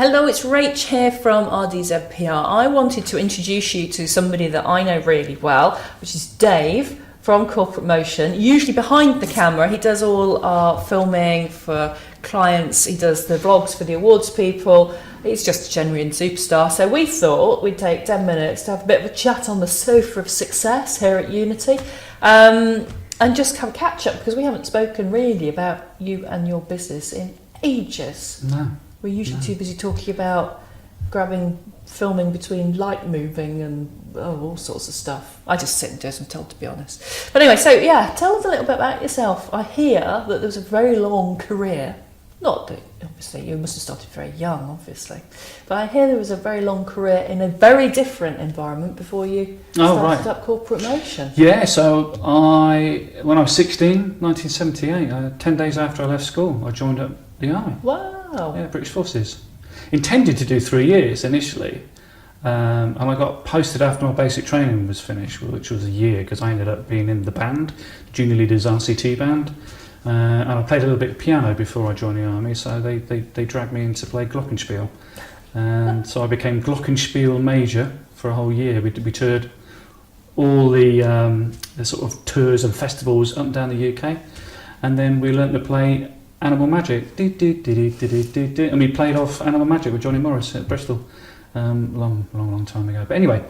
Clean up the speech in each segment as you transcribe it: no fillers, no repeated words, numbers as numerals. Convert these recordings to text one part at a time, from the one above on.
Hello, it's Rach here from RDZ PR. I wanted to introduce you to somebody that I know really well, which is Dave from Corporate Motion. Usually behind the camera, he does all our filming for clients, he does the vlogs for the awards people. He's just a genuine superstar. So we thought we'd take 10 minutes to have a bit of a chat on the sofa of success here at Unity. And just have a catch up, because we haven't spoken really about you and your business in ages. No. We're usually too busy talking about filming between light moving and all sorts of stuff. I just sit and do as I'm told, to be honest. But anyway, so yeah, tell us a little bit about yourself. I hear that there was a very long career. Not that, obviously, you must have started very young, obviously. But I hear there was a very long career in a very different environment before you started up Corporate Motion. Yeah, so when I was 16, 1978, 10 days after I left school, I joined up the Army. Wow. Yeah, British Forces. Intended to do 3 years initially, and I got posted after my basic training was finished, which was a year, because I ended up being in the band, Junior Leaders RCT band, and I played a little bit of piano before I joined the Army, so they dragged me in to play glockenspiel, and so I became glockenspiel major for a whole year. We toured all the sort of tours and festivals up and down the UK, and then we learnt to play Animal Magic, and we played off Animal Magic with Johnny Morris at Bristol, long time ago. But anyway,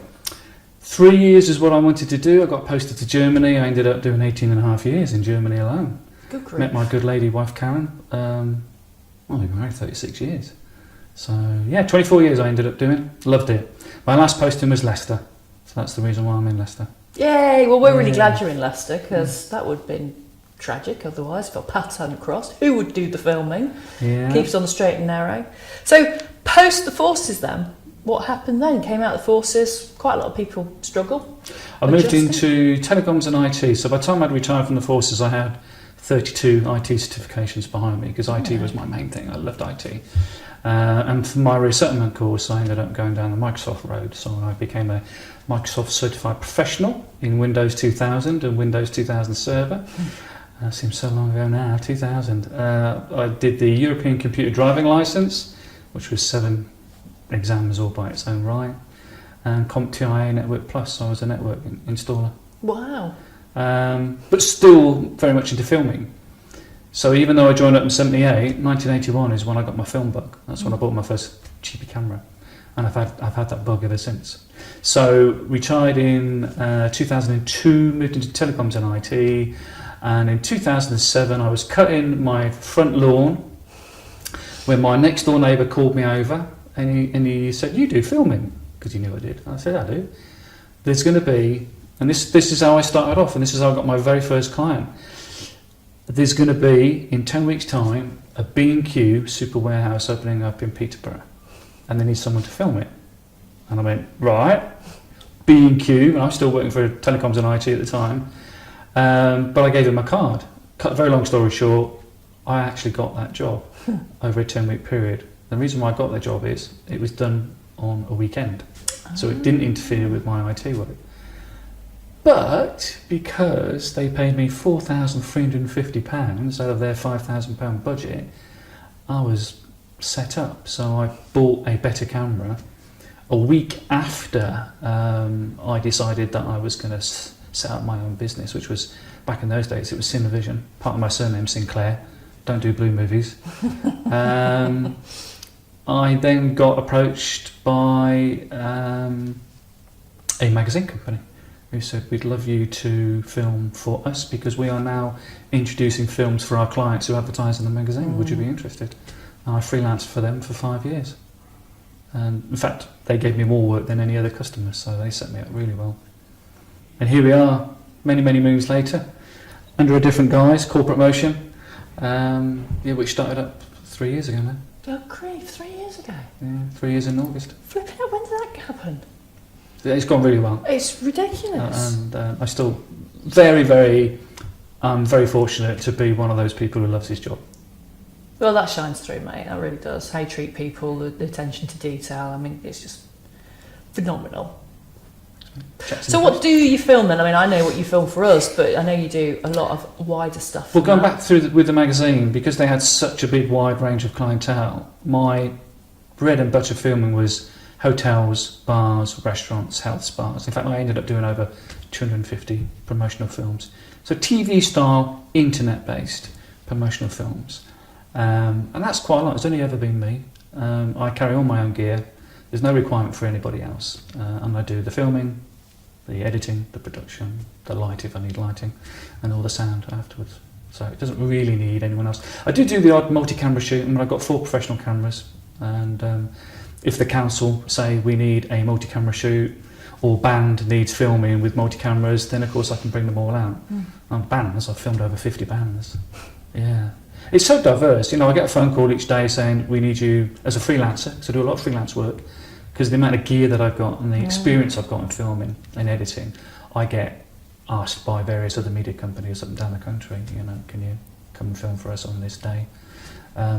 3 years is what I wanted to do. I got posted to Germany. I ended up doing 18 and a half years in Germany alone. Good grief. Met my good lady wife Karen. We've been married 36 years. So yeah, 24 years I ended up doing. Loved it. My last posting was Leicester, so that's the reason why I'm in Leicester. Yay! Well, we're really glad you're in Leicester, because that would have been tragic otherwise if our paths hadn't crossed. Who would do the filming? Yeah. Keeps on the straight and narrow. So post the forces then, what happened then? Came out of the forces, quite a lot of people struggle. I moved into telecoms and IT, so by the time I'd retired from the forces I had 32 IT certifications behind me, because IT was my main thing. I loved IT. And for my resettlement course I ended up going down the Microsoft road, so I became a Microsoft certified professional in Windows 2000 and Windows 2000 Server. Seems so long ago now, 2000. I did the European Computer Driving Licence, which was 7 exams all by its own right, and CompTIA Network Plus, so I was a network installer. Wow. But still very much into filming. So even though I joined up in 78, 1981 is when I got my film bug. That's when I bought my first cheapy camera, and I've had that bug ever since. So retired in 2002, moved into telecoms and IT. And in 2007 I was cutting my front lawn when my next door neighbour called me over, and he said, "You do filming?" Because he knew I did. I said, "I do. There's going to be," and this is how I started off, and this is how I got my very first client. "There's going to be, in 10 weeks time, a B&Q super warehouse opening up in Peterborough, and they need someone to film it." And I went, right, B&Q, and I was still working for telecoms and IT at the time. But I gave him my card. Cut a very long story short, I actually got that job over a 10-week period. The reason why I got that job is it was done on a weekend, so it didn't interfere with my IT work. But because they paid me £4,350 out of their £5,000 budget, I was set up. So I bought a better camera a week after I decided that I was going to set up my own business, which was, back in those days, it was Cinevision. Part of my surname, Sinclair. Don't do blue movies. I then got approached by a magazine company who said, "We'd love you to film for us, because we are now introducing films for our clients who advertise in the magazine. Would you be interested?" And I freelanced for them for 5 years. And in fact, they gave me more work than any other customers, so they set me up really well. And here we are, many moons later, under a different guise, Corporate Motion, which started up 3 years ago now. Oh, grief, 3 years ago? Yeah, 3 years in August. Flipping out, when did that happen? It's gone really well. It's ridiculous. And I still very fortunate to be one of those people who loves his job. Well, that shines through, mate. That really does. How you treat people, the attention to detail. I mean, it's just phenomenal. So what do you film then? I mean, I know what you film for us, but I know you do a lot of wider stuff. Well, going back through with the magazine, because they had such a big wide range of clientele, my bread and butter filming was hotels, bars, restaurants, health spas. In fact, I ended up doing over 250 promotional films. So TV style, internet based promotional films. And that's quite a lot. It's only ever been me. I carry all my own gear. There's no requirement for anybody else. And I do the filming, the editing, the production, the light if I need lighting, and all the sound afterwards. So it doesn't really need anyone else. I do the odd multi-camera shoot, and I've got 4 professional cameras. And if the council say we need a multi-camera shoot, or band needs filming with multi-cameras, then of course I can bring them all out. And bands, I've filmed over 50 bands. Yeah. It's so diverse. I get a phone call each day saying we need you as a freelancer, because I do a lot of freelance work, because the amount of gear that I've got and the experience I've got in filming and editing, I get asked by various other media companies up and down the country, can you come and film for us on this day?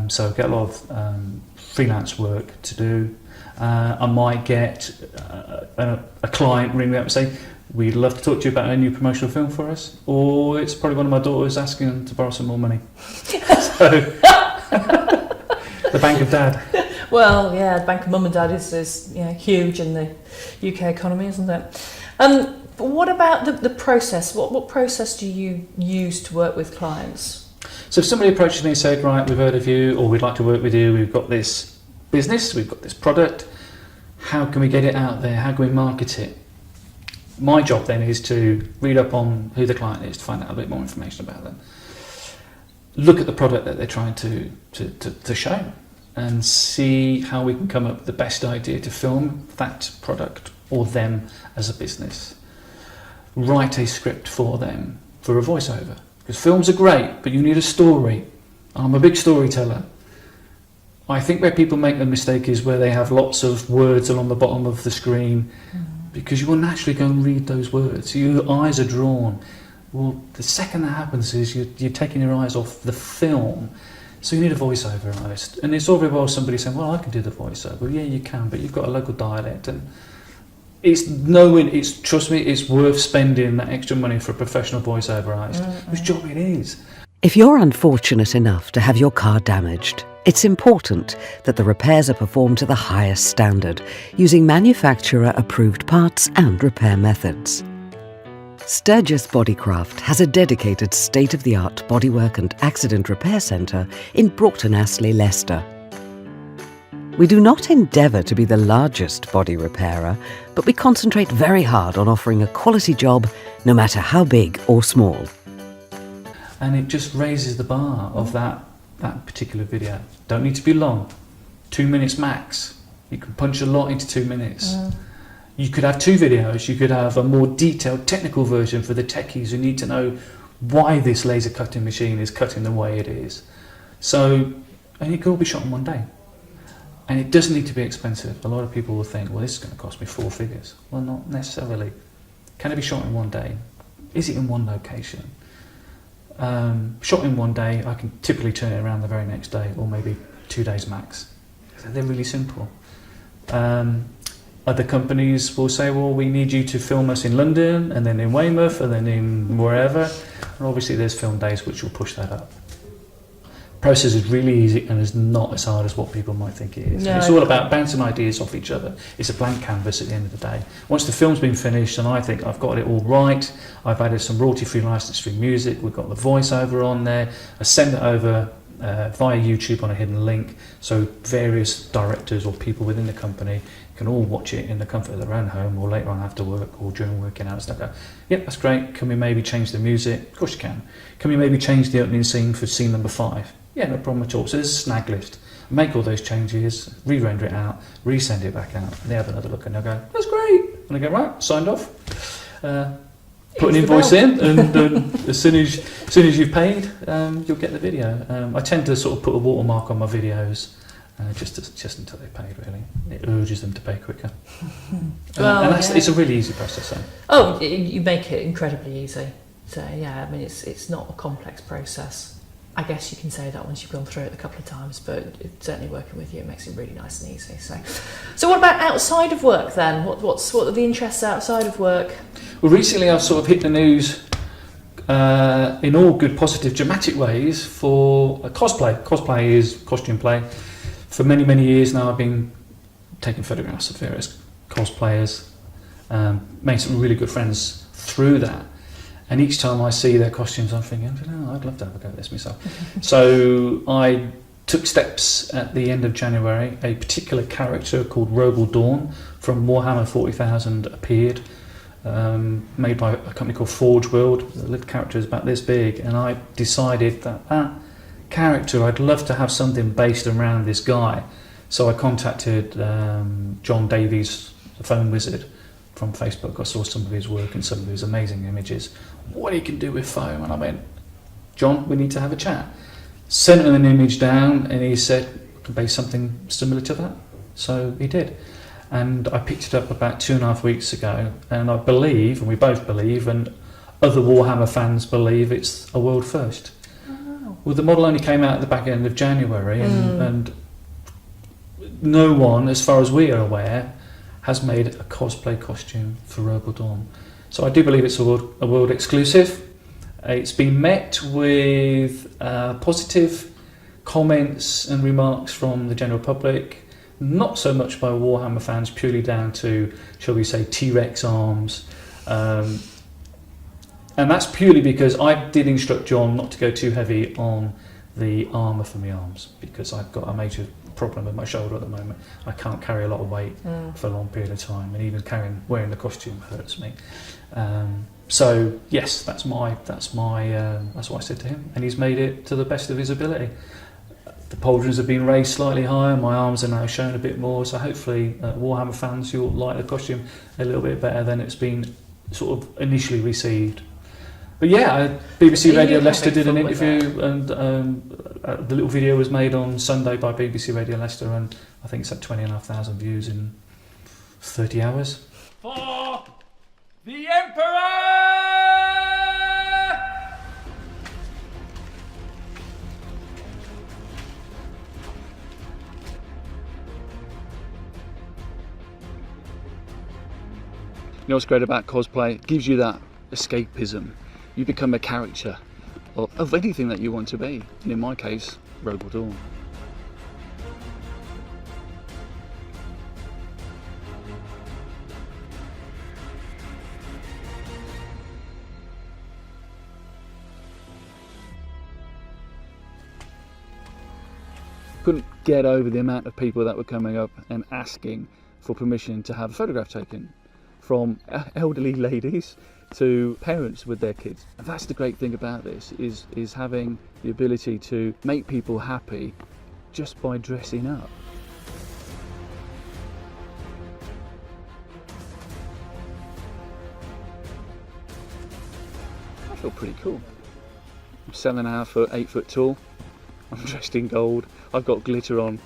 So I get a lot of freelance work to do. I might get a client ring me up and say, we'd love to talk to you about a new promotional film for us, or it's probably one of my daughters asking them to borrow some more money. So, the bank of dad. Well, yeah, the bank of mum and dad is huge in the UK economy, isn't it? But what about the process? What process do you use to work with clients? So if somebody approaches me and said, right, we've heard of you, or we'd like to work with you, we've got this business, we've got this product, how can we get it out there? How can we market it? My job then is to read up on who the client is, to find out a bit more information about them. Look at the product that they're trying to show, and see how we can come up with the best idea to film that product or them as a business. Write a script for them for a voiceover, because films are great, but you need a story. I'm a big storyteller. I think where people make the mistake is where they have lots of words along the bottom of the screen, because you will naturally go and read those words. Your eyes are drawn. Well, the second that happens is you're taking your eyes off the film. So you need a voiceover artist. And it's all very well somebody saying, well, I can do the voiceover. Well, yeah, you can, but you've got a local dialect. And trust me, it's worth spending that extra money for a professional voiceover artist, whose job it is. If you're unfortunate enough to have your car damaged, it's important that the repairs are performed to the highest standard, using manufacturer-approved parts and repair methods. Sturgis Bodycraft has a dedicated state-of-the-art bodywork and accident repair centre in Broughton-Astley, Leicester. We do not endeavour to be the largest body repairer, but we concentrate very hard on offering a quality job, no matter how big or small. And it just raises the bar of that particular video. Don't need to be long, 2 minutes max. You can punch a lot into 2 minutes. You could have 2 videos. You could have a more detailed technical version for the techies who need to know why this laser cutting machine is cutting the way it is. So, and it could all be shot in one day. And it doesn't need to be expensive. A lot of people will think, well, this is going to cost me 4 figures. Well, not necessarily. Can it be shot in one day? Is it in one location? Shot in one day, I can typically turn it around the very next day, or maybe 2 days max. They're really simple. Other companies will say, well, we need you to film us in London, and then in Weymouth, and then in wherever. And obviously there's film days which will push that up. Process is really easy and is not as hard as what people might think it is. No, it's all about bouncing ideas off each other. It's a blank canvas at the end of the day. Once the film's been finished and I think I've got it all right, I've added some royalty-free license-free music, we've got the voiceover on there, I send it over via YouTube on a hidden link, so various directors or people within the company can all watch it in the comfort of their own home, or later on after work, or during working hours. They go, yep, that's great, can we maybe change the music? Of course you can. Can we maybe change the opening scene for scene number 5? Yeah, no problem at all. So there's a snag list. Make all those changes, re-render it out, resend it back out, and they have another look and they'll go, that's great. And I go, right, signed off. Put an invoice in, and as soon as you've paid, you'll get the video. I tend to sort of put a watermark on my videos, just until they paid, really. It urges them to pay quicker. And it's a really easy process. Then. Oh, you make it incredibly easy. So yeah, I mean, it's not a complex process. I guess you can say that once you've gone through it a couple of times, but certainly working with you, it makes it really nice and easy. So what about outside of work then? What are the interests outside of work? Well, recently I've sort of hit the news in all good, positive, dramatic ways for cosplay. Cosplay is costume play for many, many years now I've been taking photographs of various cosplayers, made some really good friends through that. And each time I see their costumes, I'm thinking, oh, I'd love to have a go at this myself. So I took steps at the end of January. A particular character called Rachel Dawn from Warhammer 40,000 appeared, made by a company called Forge World. The little character is about this big, and I decided that character, I'd love to have something based around this guy. So I contacted John Davies, the phone wizard, from Facebook. I saw some of his work and some of his amazing images, what he can do with foam, and I went, John, we need to have a chat. Sent him an image down and he said, I can base something similar to that. So he did. And I picked it up about 2.5 weeks ago, and I believe, and we both believe, and other Warhammer fans believe, it's a world first. Oh. Well, the model only came out at the back end of January, and no one, as far as we are aware, has made a cosplay costume for Rachel Dawn. So I do believe it's a world exclusive. It's been met with positive comments and remarks from the general public, not so much by Warhammer fans, purely down to, shall we say, T-Rex arms. And that's purely because I did instruct John not to go too heavy on the armour for my arms, because I've got a major problem with my shoulder at the moment. I can't carry a lot of weight for a long period of time, and even wearing the costume hurts me. So yes, that's what I said to him, and he's made it to the best of his ability. The pauldrons have been raised slightly higher, my arms are now shown a bit more, so hopefully Warhammer fans, you'll like the costume a little bit better than it's been sort of initially received. But yeah, BBC Radio Leicester did an interview, and the little video was made on Sunday by BBC Radio Leicester, and I think it's had 20,500 views in 30 hours. For the Emperor! You know what's great about cosplay? It gives you that escapism. You become a character of anything that you want to be, and in my case, Rachel Dawn. Couldn't get over the amount of people that were coming up and asking for permission to have a photograph taken, from elderly ladies to parents with their kids. And that's the great thing about this, is having the ability to make people happy just by dressing up. I feel pretty cool. I'm 7.5 foot, 8 foot tall. I'm dressed in gold. I've got glitter on.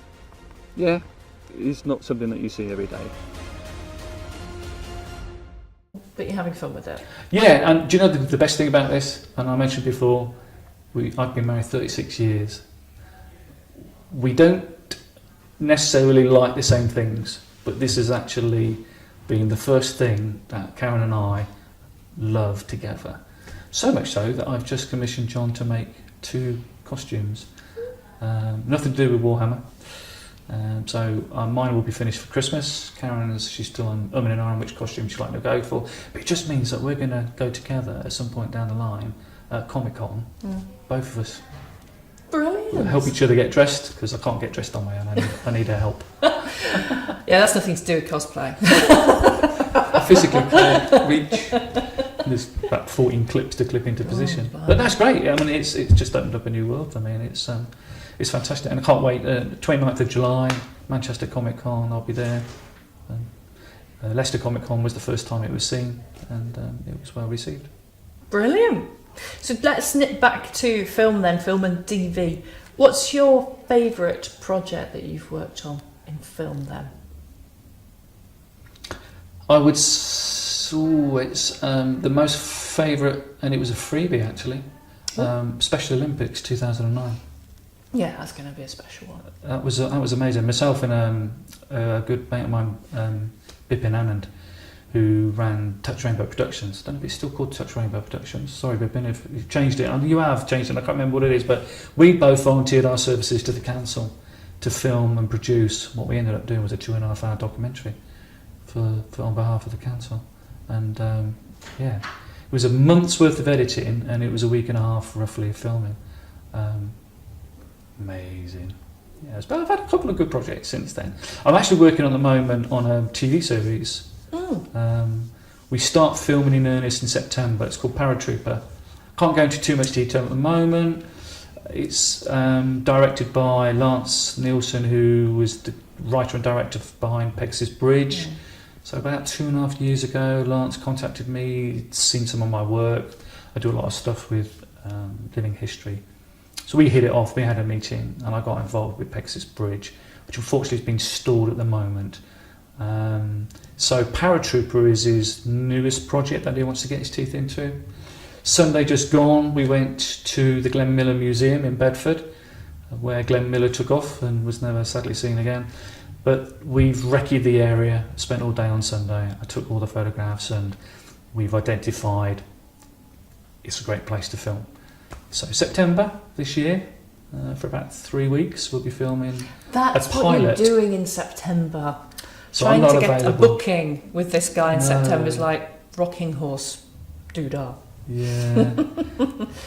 Yeah, it's not something that you see every day. But you're having fun with it. Yeah, and do you know the best thing about this? And I mentioned before, I've been married 36 years. We don't necessarily like the same things, but this has actually been the first thing that Karen and I love together. So much so that I've just commissioned John to make 2 costumes. Nothing to do with Warhammer. So mine will be finished for Christmas. Karen's, she's still umming and ahhing which costume she'd like to go for. But it just means that we're going to go together at some point down the line at Comic-Con, both of us. Brilliant. We'll help each other get dressed, because I can't get dressed on my own. I need her help. Yeah, that's nothing to do with cosplay. I physically can't reach. There's about 14 clips to clip into position. But that's great. I mean, it's just opened up a new world for me, and it's fantastic. And I can't wait. 29th of July, Manchester Comic-Con, I'll be there. Leicester Comic-Con was the first time it was seen, and it was well received. Brilliant. So let's snip back to film then, film and DV. What's your favourite project that you've worked on in film then? I would it's the most favourite, and it was a freebie actually, Special Olympics 2009. Yeah, that's going to be a special one. That was amazing. Myself and a good mate of mine, Bipin Anand, who ran Touch Rainbow Productions. I don't know if it's still called Touch Rainbow Productions. Sorry, Bipin, if you've changed it. You have changed it, I can't remember what it is, but we both volunteered our services to the council to film and produce. What we ended up doing was a 2.5 hour documentary for on behalf of the council, and yeah, it was a month's worth of editing and it was a week and a half roughly of filming. Amazing. Yeah, but I've had a couple of good projects since then. I'm actually working at the moment on a TV series. We start filming in earnest in September. It's called Paratrooper. Can't go into too much detail at the moment. It's directed by Lance Nielsen, who was the writer and director behind Pegasus Bridge. So about 2.5 years ago, Lance contacted me, he'd seen some of my work. I do a lot of stuff with living history. So we hit it off, we had a meeting, and I got involved with Pegasus Bridge, which unfortunately has been stalled at the moment. So Paratrooper is his newest project that he wants to get his teeth into. Sunday just gone, we went to the Glenn Miller Museum in Bedford, where Glenn Miller took off and was never sadly seen again. But we've recce'd the area, spent all day on Sunday. I took all the photographs and we've identified it's a great place to film. So September this year, for about 3 weeks, we'll be filming That's a pilot. what you're doing in September. So Trying I'm not to get available. a booking with this guy in No. September is like rocking horse doodah. Yeah.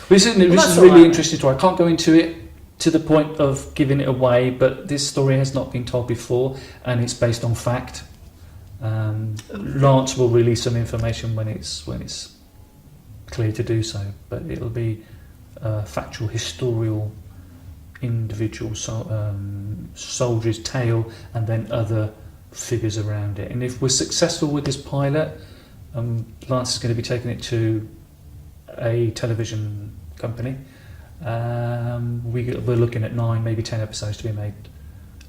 This is that's a really all right. interesting story. I can't go into it to the point of giving it away, but this story has not been told before and it's based on fact. Lance will release some information when it's clear to do so, but it'll be a factual, historical, individual soldier's tale and then other figures around it. And if we're successful with this pilot, Lance is going to be taking it to a television company. We're looking at 9, maybe 10 episodes to be made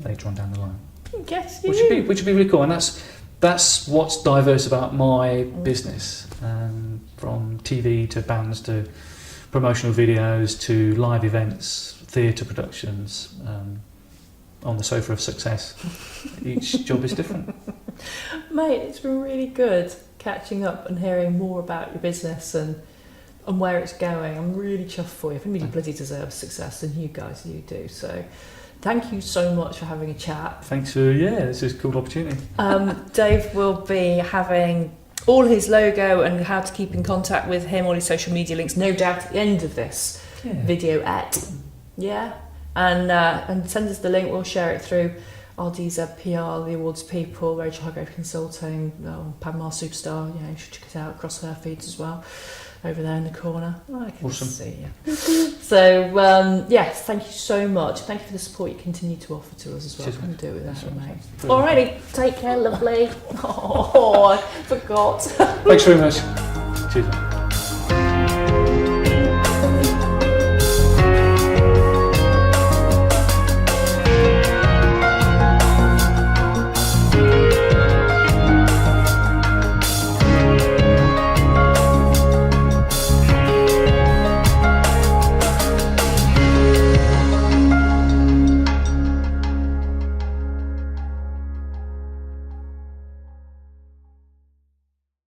later on down the line, Yes, which would be really cool. And that's what's diverse about my business, from TV to bands to promotional videos to live events, theatre productions, on the sofa of success. Each job is different. Mate, it's been really good catching up and hearing more about your business and where it's going. I'm really chuffed for you. I think you bloody deserve success, and you guys, you do. So thank you so much for having a chat. Thanks for, this is a cool opportunity. Dave will be having all his logo and how to keep in contact with him, all his social media links, no doubt at the end of this video and send us the link. We'll share it through RDZ PR, the awards people, Rachel Hargrave Consulting, Panama Superstar. You should check it out across her feeds as well, over there in the corner. I can Awesome. see you. So yes, thank you so much. Thank you for the support you continue to offer to us as well. Cheers, Couldn't do it without you, mate. Brilliant. Alrighty, take care, lovely. Oh, I forgot. Thanks very much. Cheers.